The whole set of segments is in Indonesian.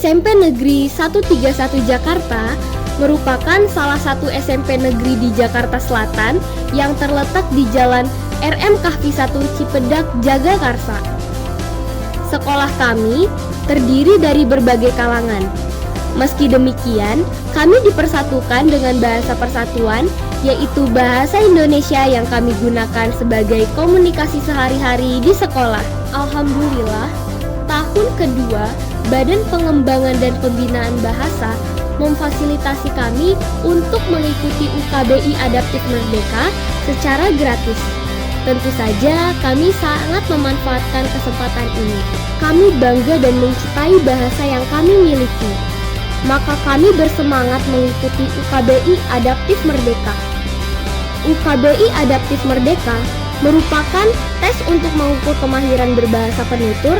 SMP Negeri 131 Jakarta merupakan salah satu SMP negeri di Jakarta Selatan yang terletak di Jalan RM Kahfi 1 Cipedak, Jagakarsa. Sekolah kami terdiri dari berbagai kalangan. Meski demikian, kami dipersatukan dengan bahasa persatuan, yaitu bahasa Indonesia yang kami gunakan sebagai komunikasi sehari-hari di sekolah. Alhamdulillah, tahun kedua, Badan Pengembangan dan Pembinaan Bahasa memfasilitasi kami untuk mengikuti UKBI Adaptif Merdeka secara gratis. Tentu saja kami sangat memanfaatkan kesempatan ini. Kami bangga dan mencintai bahasa yang kami miliki. Maka kami bersemangat mengikuti UKBI Adaptif Merdeka. UKBI Adaptif Merdeka merupakan tes untuk mengukur kemahiran berbahasa penutur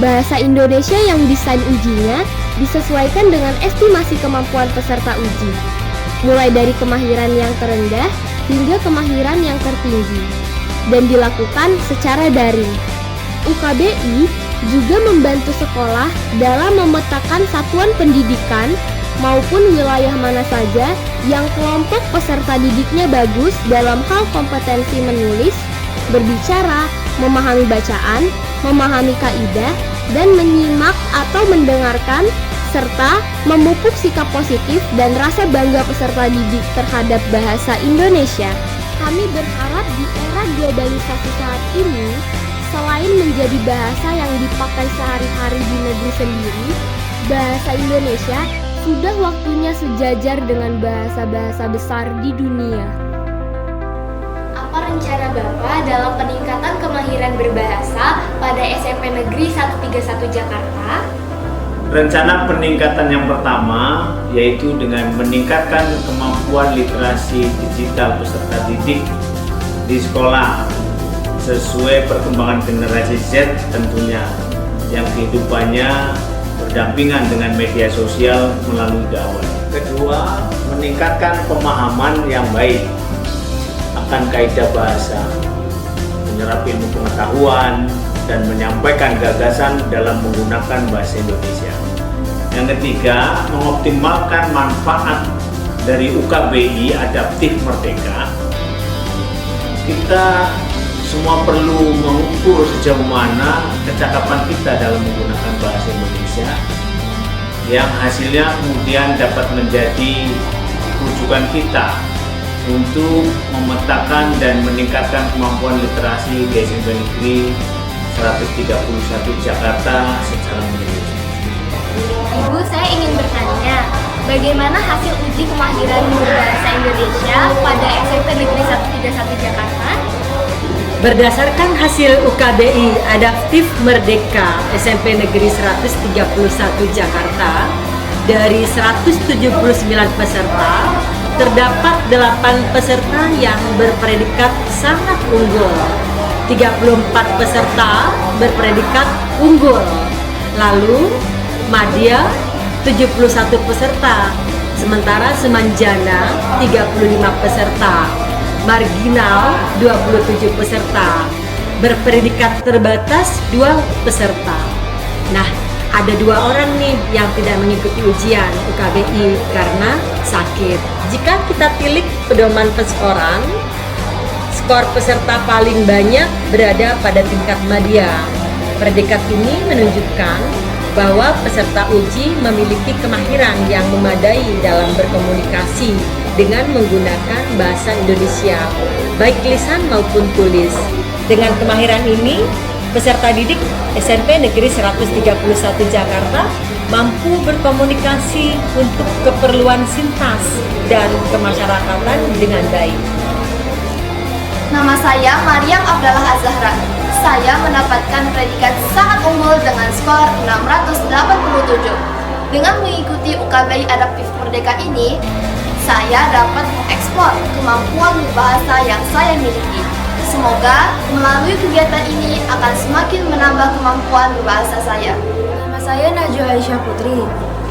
bahasa Indonesia yang desain ujinya disesuaikan dengan estimasi kemampuan peserta uji, mulai dari kemahiran yang terendah hingga kemahiran yang tertinggi, dan dilakukan secara daring. UKBI juga membantu sekolah dalam memetakan satuan pendidikan maupun wilayah mana saja yang kelompok peserta didiknya bagus dalam hal kompetensi menulis, berbicara, memahami bacaan, memahami kaidah, dan menyimak atau mendengarkan, serta memupuk sikap positif dan rasa bangga peserta didik terhadap bahasa Indonesia. Kami berharap di era globalisasi saat ini, selain menjadi bahasa yang dipakai sehari-hari di negeri sendiri, bahasa Indonesia sudah waktunya sejajar dengan bahasa-bahasa besar di dunia. Apa rencana Bapak dalam peningkatan kemahiran berbahasa pada SMP Negeri 131 Jakarta? Rencana peningkatan yang pertama yaitu dengan meningkatkan kemampuan literasi digital peserta didik di sekolah sesuai perkembangan generasi Z tentunya, yang kehidupannya berdampingan dengan media sosial melalui dakwah. Kedua, meningkatkan pemahaman yang baik akan kaidah bahasa, menyerap ilmu pengetahuan, dan menyampaikan gagasan dalam menggunakan bahasa Indonesia. Yang ketiga, mengoptimalkan manfaat dari UKBI Adaptif Merdeka. Kita semua perlu mengukur sejauh mana kecakapan kita dalam menggunakan bahasa Indonesia, yang hasilnya kemudian dapat menjadi rujukan kita untuk memetakan dan meningkatkan kemampuan literasi di SMP Negeri 131 Jakarta secara menyeluruh. Ibu, saya ingin bertanya, bagaimana hasil uji kemahiran berbahasa Indonesia pada SMP Negeri 131 Jakarta? Berdasarkan hasil UKBI Adaptif Merdeka SMP Negeri 131 Jakarta, dari 179 peserta, terdapat 8 peserta yang berpredikat sangat unggul, 34 peserta berpredikat unggul, lalu Madya 71 peserta, sementara Semanjana 35 peserta, Marginal 27 peserta, berpredikat terbatas 2 peserta. Nah, ada 2 orang nih yang tidak mengikuti ujian UKBI karena sakit. Jika kita tilik pedoman peskoran, skor peserta paling banyak berada pada tingkat madya. Predikat ini menunjukkan bahwa peserta uji memiliki kemahiran yang memadai dalam berkomunikasi dengan menggunakan bahasa Indonesia, baik lisan maupun tulis. Dengan kemahiran ini, peserta didik SMP Negeri 131 Jakarta mampu berkomunikasi untuk keperluan sintas dan kemasyarakatan dengan baik. Nama saya Maryam Abdallah Azahra. Saya mendapatkan predikat sangat unggul dengan skor 687. Dengan mengikuti UKBI Adaptif Merdeka ini, saya dapat mengeksplor kemampuan berbahasa yang saya miliki. Semoga melalui kegiatan ini akan semakin menambah kemampuan berbahasa saya. Nama saya Najwa Aisyah Putri.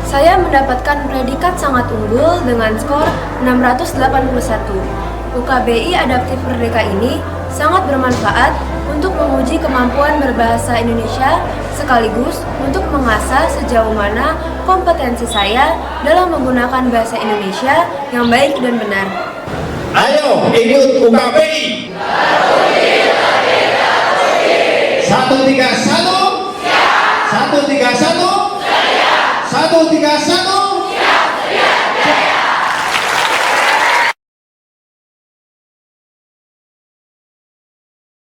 Saya mendapatkan predikat sangat unggul dengan skor 681. UKBI Adaptif Merdeka ini sangat bermanfaat untuk menguji kemampuan berbahasa Indonesia sekaligus untuk mengasah sejauh mana kompetensi saya dalam menggunakan bahasa Indonesia yang baik dan benar. Ayo ikut UKBI. 131